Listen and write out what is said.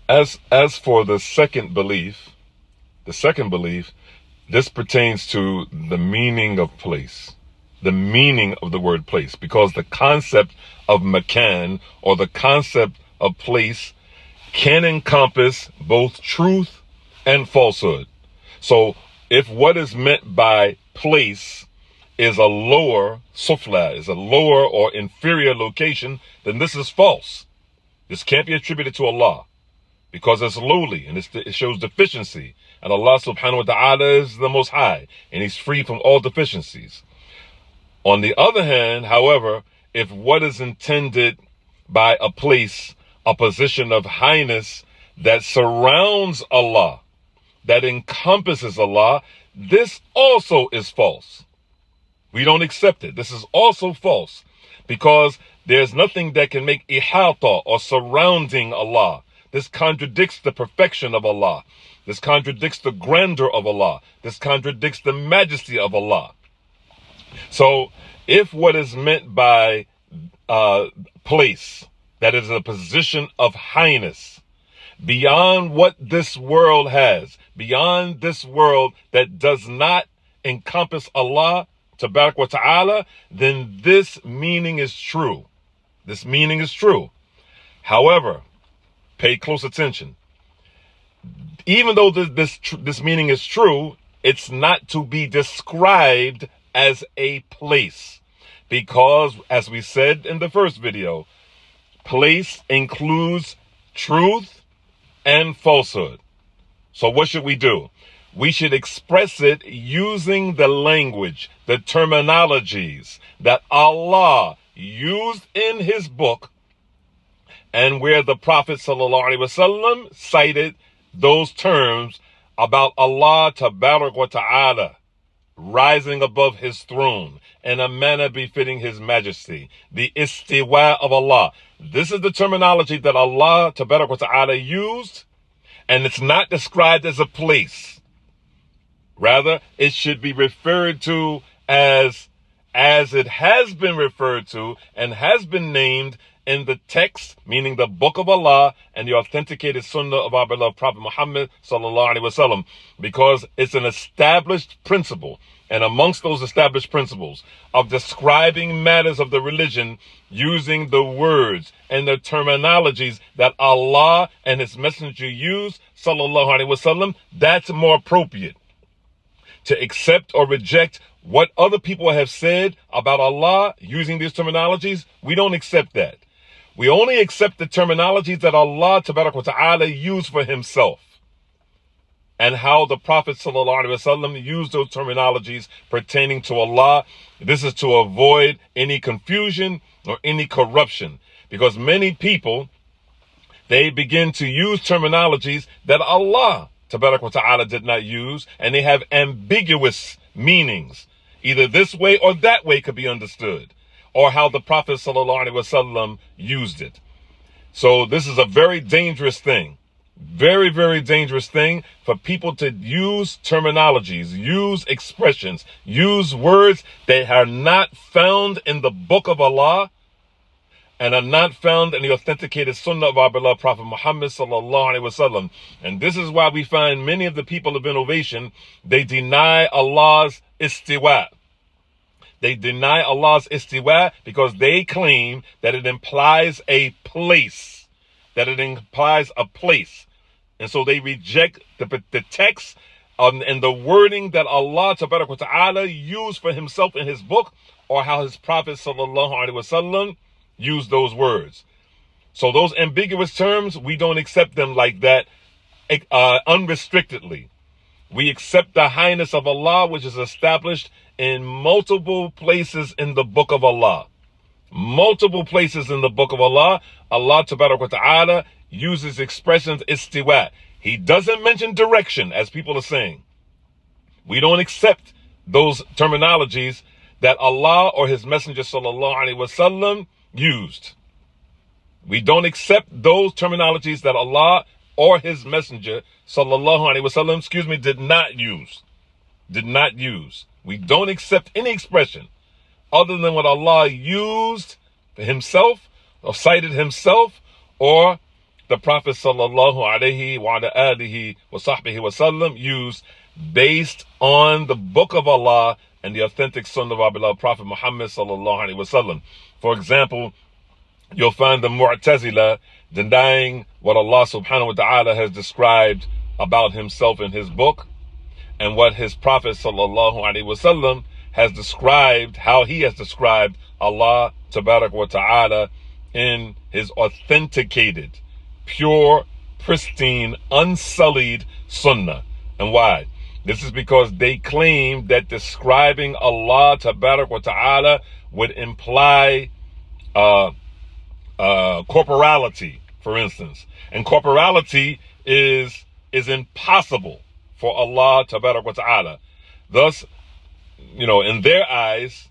As for the second belief, this pertains to the meaning of place, the meaning of the word place, because the concept of Makan, or the concept of place, can encompass both truth and falsehood. So if what is meant by place is a lower, sufla, is a lower or inferior location, then this is false. This can't be attributed to Allah, because it's lowly and it shows deficiency. And Allah subhanahu wa ta'ala is the most high, and he's free from all deficiencies. On the other hand, however, if what is intended by a place, a position of highness that surrounds Allah, that encompasses Allah, this also is false. We don't accept it. This is also false, because there's nothing that can make ihata, or surrounding Allah. This contradicts the perfection of Allah. This contradicts the grandeur of Allah. This contradicts the majesty of Allah. So if what is meant by place, that is a position of highness, beyond what this world has, beyond this world that does not encompass Allah tabarak wa ta'ala, then this meaning is true. This meaning is true. However, pay close attention. Even though this meaning is true, it's not to be described as a place, because, as we said in the first video, place includes truth and falsehood. So what should we do? We should express it using the language, the terminologies that Allah used in his book, and where the Prophet ﷺ cited those terms about Allah tabarak wa ta'ala rising above his throne in a manner befitting his majesty, the istiwa of Allah. This is the terminology that Allah tabarak wa ta'ala used, and it's not described as a place. Rather, it should be referred to as it has been referred to and has been named in the text, meaning the book of Allah and the authenticated sunnah of our beloved Prophet Muhammad sallallahu alaihi wasallam, because it's an established principle. And amongst those established principles of describing matters of the religion using the words and the terminologies that Allah and his messenger used, sallallahu alaihi wasallam, that's more appropriate. To accept or reject what other people have said about Allah using these terminologies, we don't accept that. We only accept the terminologies that Allah tabarak wa ta'ala used for himself, and how the Prophet sallallahu alaihi wasallam used those terminologies pertaining to Allah. This is to avoid any confusion or any corruption, because many people, they begin to use terminologies that Allah tabarak wa ta'ala did not use, and they have ambiguous meanings. Either this way or that way could be understood, or how the Prophet sallallahu alaihi wasallam used it. So this is a very dangerous thing. Very, very dangerous thing for people to use terminologies, use expressions, use words that are not found in the book of Allah and are not found in the authenticated sunnah of our beloved Prophet Muhammad sallallahu alaihi wasallam. And this is why we find many of the people of innovation, they deny Allah's istiwa. They deny Allah's istiwa because they claim that it implies a place, that it implies a place. And so they reject the text and the wording that Allah tabarak wa ta'ala used for himself in his book, or how his Prophet sallallahu alaihi wasallam used those words. So those ambiguous terms, we don't accept them like that unrestrictedly. We accept the highness of Allah, which is established in multiple places in the book of Allah. Multiple places in the book of Allah, Allah tabarak wa ta'ala uses expressions istiwa. He doesn't mention direction, as people are saying. We don't accept those terminologies that Allah or his messenger sallallahu alaihi wasallam used. We don't accept those terminologies that Allah or his messenger sallallahu alaihi wasallam, did not use. Did not use. We don't accept any expression other than what Allah used for himself, or cited himself, or the Prophet sallallahu alaihi wa alihi wa sahbihi wasallam used based on the book of Allah and the authentic sunnah of our beloved Prophet Muhammad sallallahu alaihi wasallam. For example, you'll find the Mu'tazila denying what Allah subhanahu wa ta'ala has described about himself in his book, and what his Prophet sallallahu alaihi wasallam has described, how he has described Allah tabarak wa ta'ala in his authenticated, pure, pristine, unsullied sunnah. And why? This is because they claim that describing Allah tabarak wa ta'ala would imply corporality, for instance. And corporality is impossible for Allah tabarak wa ta'ala. Thus, in their eyes,